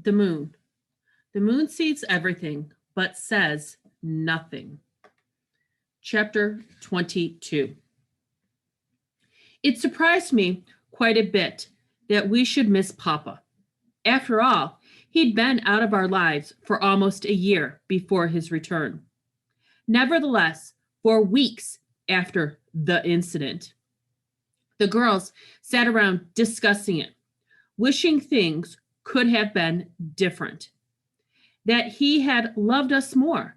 The moon. The moon sees everything, but says nothing. Chapter 22. It surprised me quite a bit that we should miss Papa. After all, he'd been out of our lives for almost a year before his return. Nevertheless, for weeks after the incident, the girls sat around discussing it, wishing things could have been different, that he had loved us more,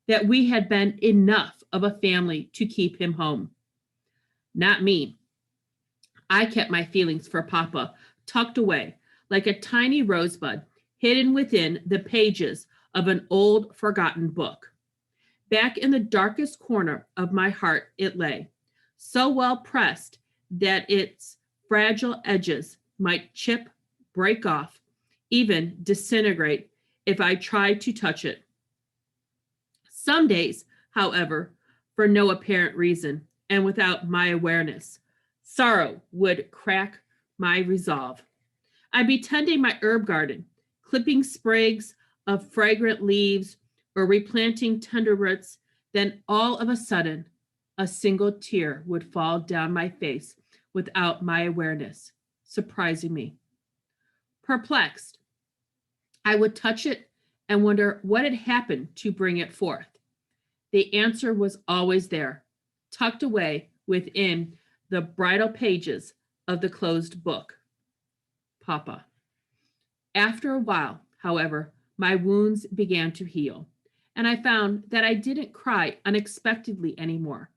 that we had been enough of a family to keep him home. Not me. I kept my feelings for Papa tucked away like a tiny rosebud hidden within the pages of an old forgotten book. Back in the darkest corner of my heart it lay, so well pressed that its fragile edges might chip, break off, even disintegrate if I tried to touch it. Some days, however, for no apparent reason and without my awareness, sorrow would crack my resolve. I'd be tending my herb garden, clipping sprigs of fragrant leaves or replanting tender roots, then all of a sudden, a single tear would fall down my face without my awareness, surprising me. Perplexed, I would touch it and wonder what had happened to bring it forth. The answer was always there, tucked away within the bridal pages of the closed book. Papa. After a while, however, my wounds began to heal, and I found that I didn't cry unexpectedly anymore.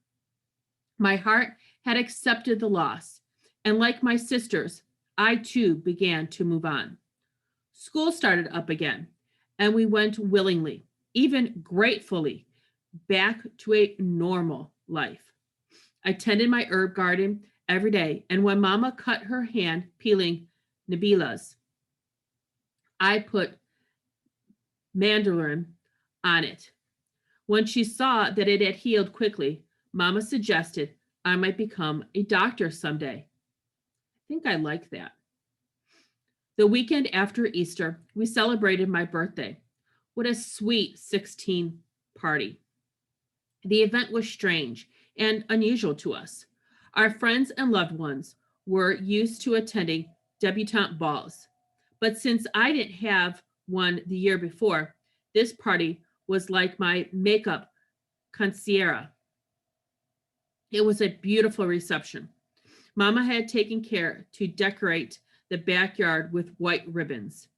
My heart had accepted the loss, and like my sisters, I too began to move on. School started up again, and we went willingly, even gratefully, back to a normal life. I tended my herb garden every day, and when Mama cut her hand peeling Nabilas, I put mandarin on it. When she saw that it had healed quickly, Mama suggested I might become a doctor someday. I think I like that. The weekend after Easter, we celebrated my birthday. What a sweet 16 party. The event was strange and unusual to us. Our friends and loved ones were used to attending debutante balls, but since I didn't have one the year before, this party was like my makeup concierge. It was a beautiful reception. Mama had taken care to decorate the backyard with white ribbons.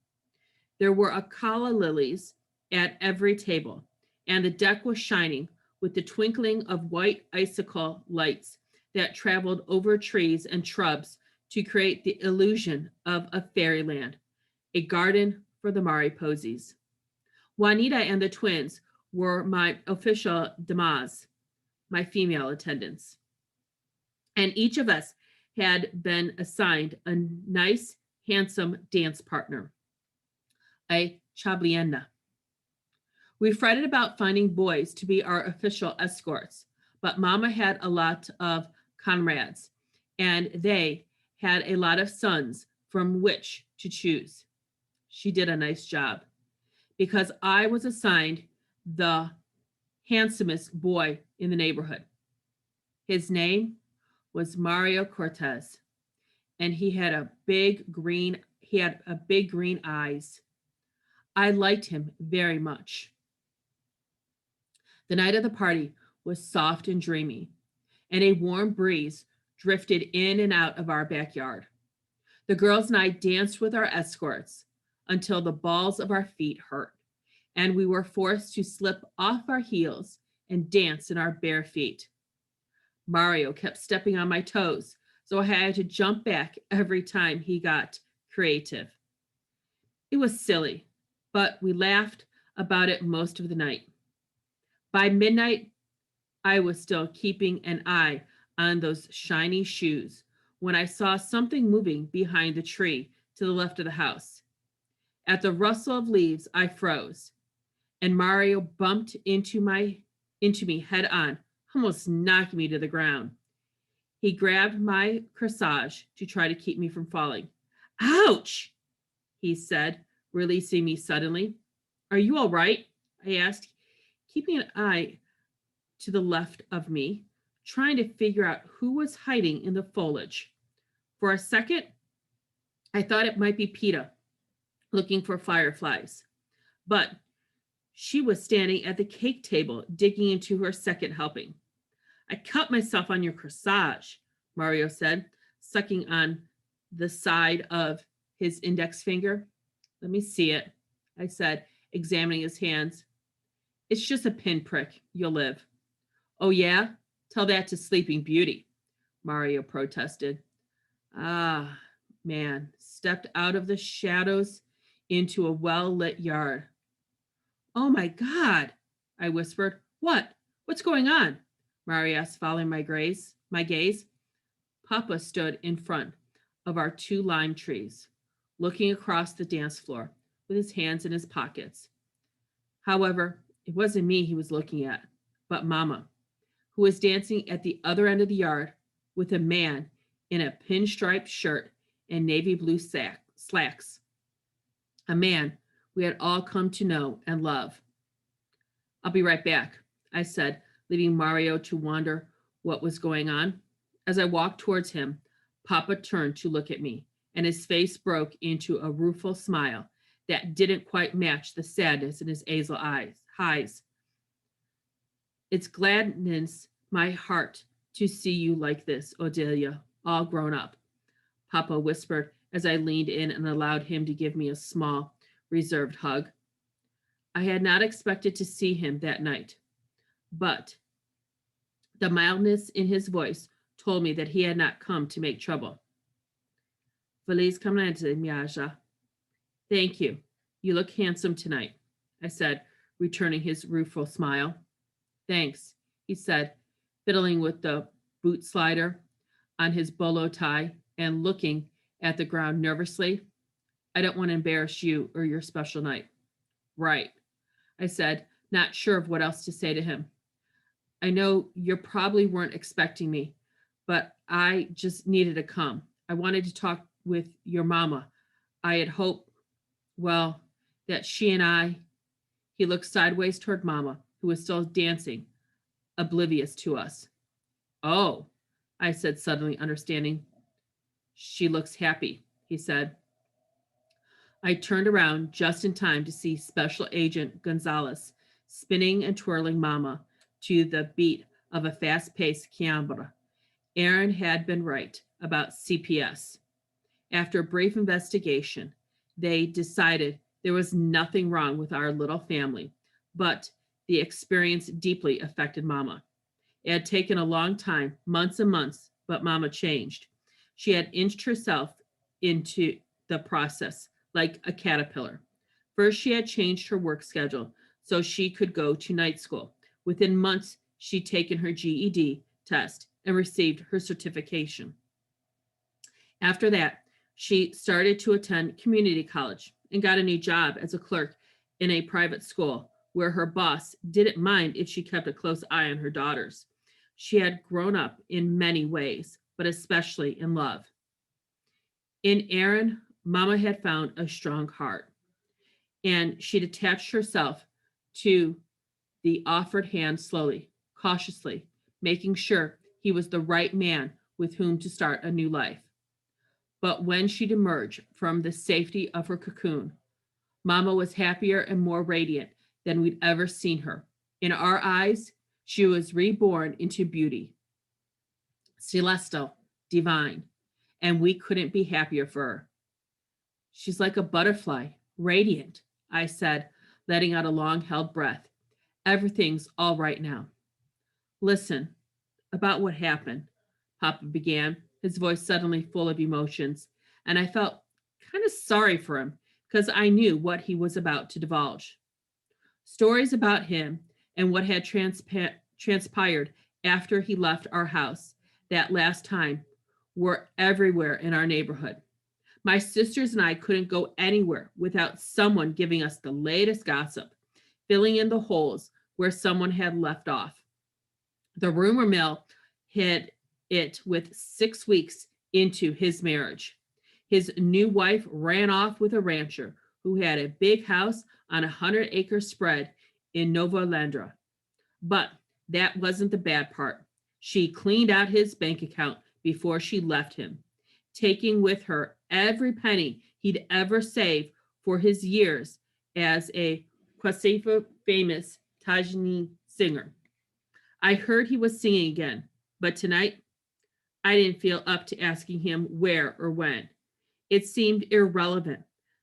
There were acala lilies at every table, and the deck was shining with the twinkling of white icicle lights that traveled over trees and shrubs to create the illusion of a fairyland, a garden for the Mariposas. Juanita and the twins were my official damas, my female attendants. And each of us had been assigned a nice, handsome dance partner, a chabliena. We fretted about finding boys to be our official escorts, but Mama had a lot of comrades, and they had a lot of sons from which to choose. She did a nice job because I was assigned the handsomest boy in the neighborhood. His name was Mario Cortez, and he had a big green eyes. I liked him very much. The night of the party was soft and dreamy, and a warm breeze drifted in and out of our backyard. The girls and I danced with our escorts until the balls of our feet hurt, and we were forced to slip off our heels and dance in our bare feet. Mario kept stepping on my toes, so I had to jump back every time he got creative. It was silly, but we laughed about it most of the night. By midnight, I was still keeping an eye on those shiny shoes when I saw something moving behind the tree to the left of the house. At the rustle of leaves, I froze, and Mario bumped into me head on, almost knocking me to the ground. He grabbed my corsage to try to keep me from falling. Ouch, he said releasing me suddenly. Are you all right? I asked, keeping an eye to the left of me, trying to figure out who was hiding in the foliage. For a second, I thought it might be PETA looking for fireflies, but she was standing at the cake table digging into her second helping. I cut myself on your corsage, Mario said, sucking on the side of his index finger. Let me see it, I said, examining his hands. It's just a pinprick. You'll live. Oh, yeah? Tell that to Sleeping Beauty, Mario protested. Ah, man, stepped out of the shadows into a well-lit yard. Oh my God, I whispered. What? What's going on? Mario asked, following my gaze. Papa stood in front of our two lime trees, looking across the dance floor with his hands in his pockets. However, it wasn't me he was looking at, but Mama, who was dancing at the other end of the yard with a man in a pinstriped shirt and navy blue slacks. A man we had all come to know and love. I'll be right back, I said, leaving Mario to wonder what was going on. As I walked towards him, Papa turned to look at me, and his face broke into a rueful smile that didn't quite match the sadness in his hazel eyes. It gladdens my heart to see you like this, Odelia, all grown up, Papa whispered as I leaned in and allowed him to give me a small, reserved hug. I had not expected to see him that night, but the mildness in his voice told me that he had not come to make trouble. Feliz caminante, Miaja. Thank you. You look handsome tonight, I said, returning his rueful smile. Thanks, he said, fiddling with the boot slider on his bolo tie and looking at the ground nervously. I don't want to embarrass you or your special night. Right, I said, not sure of what else to say to him. I know you probably weren't expecting me, but I just needed to come. I wanted to talk with your mama. I had hoped, well, that she and I... He looked sideways toward Mama, who was still dancing, oblivious to us. Oh, I said, suddenly understanding. She looks happy, he said. I turned around just in time to see Special Agent Gonzalez spinning and twirling Mama to the beat of a fast-paced chiambra. Aaron had been right about CPS. After a brief investigation, they decided there was nothing wrong with our little family, but the experience deeply affected Mama. It had taken a long time, months and months, but Mama changed. She had inched herself into the process like a caterpillar. First, she had changed her work schedule so she could go to night school. Within months, she'd taken her GED test and received her certification. After that, she started to attend community college and got a new job as a clerk in a private school where her boss didn't mind if she kept a close eye on her daughters. She had grown up in many ways, but especially in love. In Aaron, Mama had found a strong heart, and she'd attached herself to the offered hand slowly, cautiously, making sure he was the right man with whom to start a new life. But when she'd emerged from the safety of her cocoon, Mama was happier and more radiant than we'd ever seen her. In our eyes, she was reborn into beauty, celestial, divine, and we couldn't be happier for her. She's like a butterfly, radiant, I said, letting out a long-held breath. Everything's all right now. Listen, about what happened, Papa began, his voice suddenly full of emotions, and I felt kind of sorry for him because I knew what he was about to divulge. Stories about him and what had transpired after he left our house that last time were everywhere in our neighborhood. My sisters and I couldn't go anywhere without someone giving us the latest gossip, filling in the holes where someone had left off. The rumor mill hit it with 6 weeks into his marriage. His new wife ran off with a rancher who had a big house on a 100-acre spread in Nova Landra. But that wasn't the bad part. She cleaned out his bank account before she left him, taking with her every penny he'd ever saved for his years as a Kwasifa famous Tajini singer. I heard he was singing again, but tonight I didn't feel up to asking him where or when. It seemed irrelevant,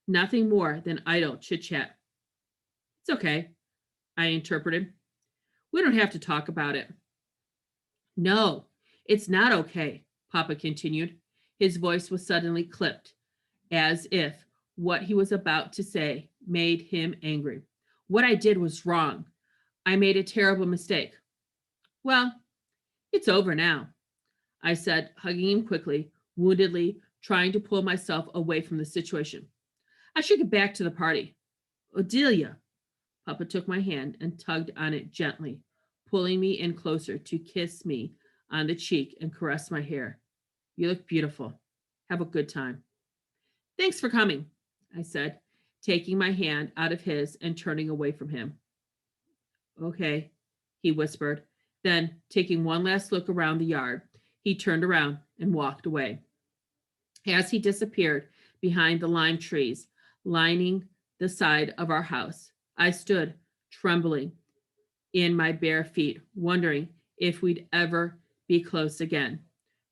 nothing more than idle chit chat. It's okay, I interpreted. We don't have to talk about it. No, it's not okay, Papa continued. His voice was suddenly clipped, as if what he was about to say made him angry. What I did was wrong. I made a terrible mistake. Well, it's over now, I said, hugging him quickly, woundedly, trying to pull myself away from the situation. I should get back to the party. Odelia. Papa took my hand and tugged on it gently, pulling me in closer to kiss me on the cheek and caress my hair. You look beautiful. Have a good time. Thanks for coming, I said, taking my hand out of his and turning away from him. Okay, he whispered. Then, taking one last look around the yard, he turned around and walked away. As he disappeared behind the lime trees lining the side of our house, I stood trembling in my bare feet, wondering if we'd ever be close again,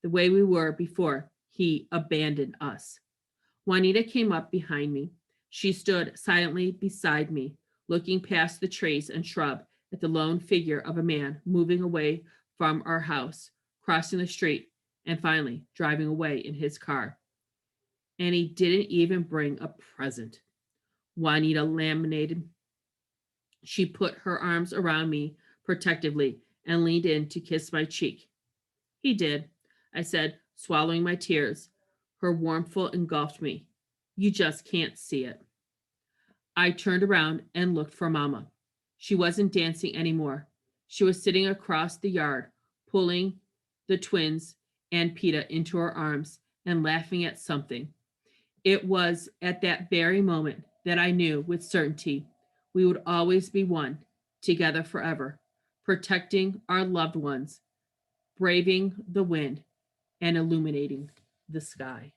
the way we were before he abandoned us. Juanita came up behind me. She stood silently beside me, looking past the trees and shrub at the lone figure of a man moving away from our house, crossing the street, and finally driving away in his car. And he didn't even bring a present. Juanita laminated. She put her arms around me protectively and leaned in to kiss my cheek. He did, I said, swallowing my tears. Her warmth engulfed me. You just can't see it. I turned around and looked for Mama. She wasn't dancing anymore. She was sitting across the yard, pulling the twins and Peta into her arms and laughing at something. It was at that very moment that I knew with certainty we would always be one, together forever, protecting our loved ones, braving the wind, and illuminating the sky.